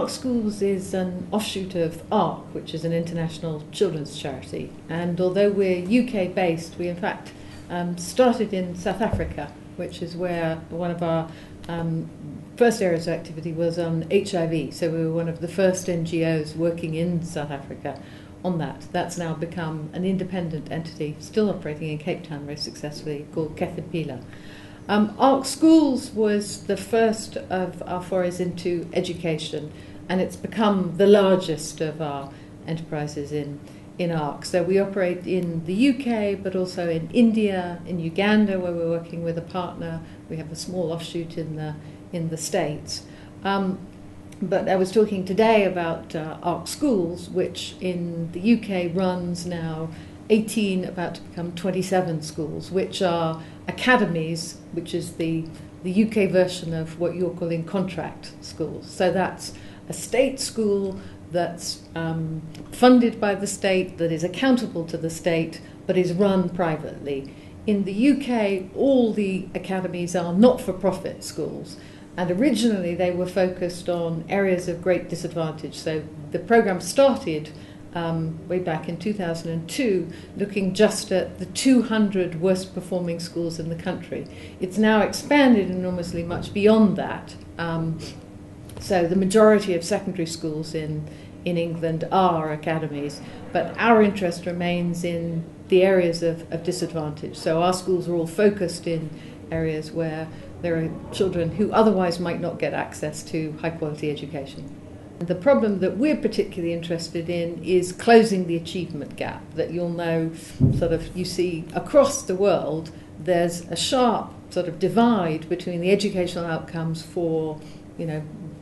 Arkschools is an offshoot of ARC, which is an international children's charity. And although we're UK based, we in fact started in South Africa, which is where one of our first areas of activity was on HIV. So we were one of the first NGOs working in South Africa on that. That's now become an independent entity, still operating in Cape Town very successfully, called Caterpillar. Arkschools was the first of our forays into education, and it's become the largest of our enterprises in ARC. So we operate in the UK, but also in India, in Uganda, where we're working with a partner. We have a small offshoot in the States. But I was talking today about Arkschools, which in the UK runs now 18, about to become 27 schools, which are academies, which is the UK version of what you're calling contract schools. So that's a state school that's funded by the state, that is accountable to the state, but is run privately. In the UK, all the academies are not-for-profit schools, and originally they were focused on areas of great disadvantage. So the program started way back in 2002, looking just at the 200 worst performing schools in the country. It's now expanded enormously much beyond that. So the majority of secondary schools in England are academies, but our interest remains in the areas of disadvantage. So our schools are all focused in areas where there are children who otherwise might not get access to high quality education. The problem that we're particularly interested in is closing the achievement gap, that you'll know you see across the world. There's a sharp sort of divide between the educational outcomes for,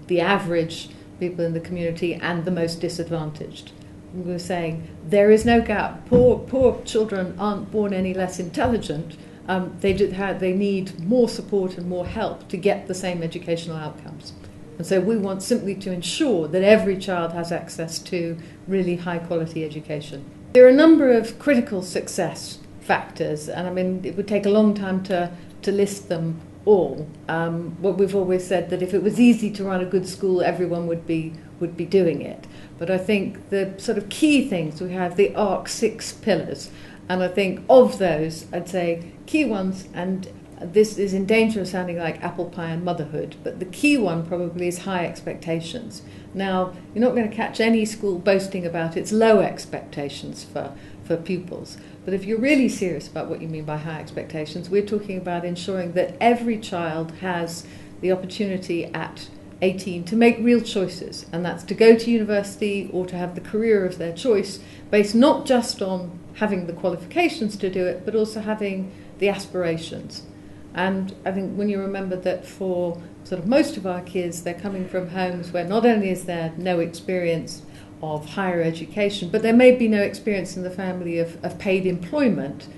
the average people in the community and the most disadvantaged. We're saying there is no gap. Poor children aren't born any less intelligent. They need more support and more help to get the same educational outcomes. And so we want simply to ensure that every child has access to really high quality education. There are a number of critical success factors, and it would take a long time to list them all. What we've always said, that if it was easy to run a good school, everyone would be doing it. But I think the sort of key things, we have the ARC 6 pillars, and I think of those, I'd say key ones, and this is in danger of sounding like apple pie and motherhood, but the key one probably is high expectations. Now, you're not going to catch any school boasting about its low expectations for pupils. But if you're really serious about what you mean by high expectations, we're talking about ensuring that every child has the opportunity at 18 to make real choices, and that's to go to university or to have the career of their choice, based not just on having the qualifications to do it, but also having the aspirations. And I think when you remember that for sort of most of our kids, they're coming from homes where not only is there no experience of higher education, but there may be no experience in the family of paid employment.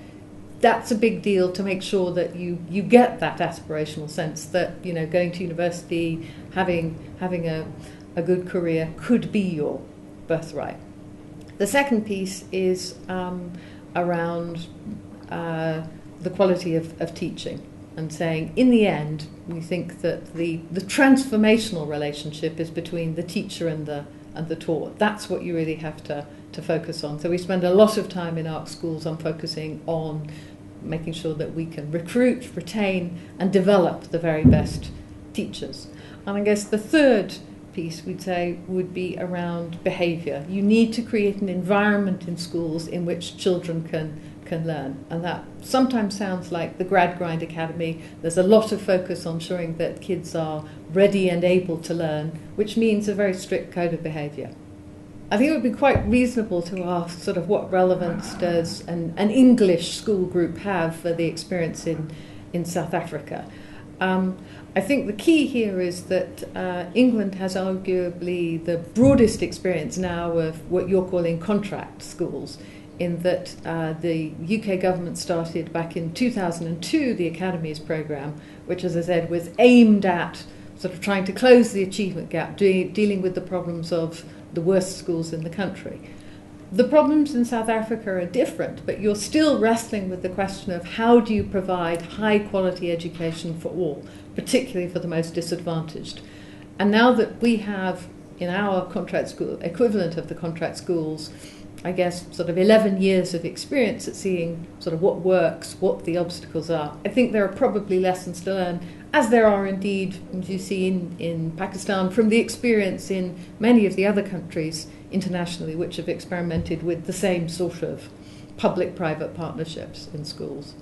That's a big deal to make sure that you get that aspirational sense that, going to university, having a good career could be your birthright. The second piece is around the quality of teaching, and saying, in the end, we think that the transformational relationship is between the teacher and the taught. That's what you really have to focus on. So we spend a lot of time in Arkschools on focusing on making sure that we can recruit, retain, and develop the very best teachers. And I guess the third piece we'd say would be around behaviour. You need to create an environment in schools in which children can learn, and that sometimes sounds like the Grad Grind Academy. There's a lot of focus on ensuring that kids are ready and able to learn, which means a very strict code of behaviour. I think it would be quite reasonable to ask sort of what relevance does an English school group have for the experience in South Africa. I think the key here is that England has arguably the broadest experience now of what you're calling contract schools, in that the UK government started back in 2002 the Academies programme, which, as I said, was aimed at sort of trying to close the achievement gap, dealing with the problems of the worst schools in the country. The problems in South Africa are different, but you're still wrestling with the question of how do you provide high quality education for all, particularly for the most disadvantaged. And now that we have in our contract school, equivalent of the contract schools, I guess sort of 11 years of experience at seeing sort of what works, what the obstacles are. I think there are probably lessons to learn, as there are indeed, as you see in Pakistan, from the experience in many of the other countries internationally which have experimented with the same sort of public-private partnerships in schools.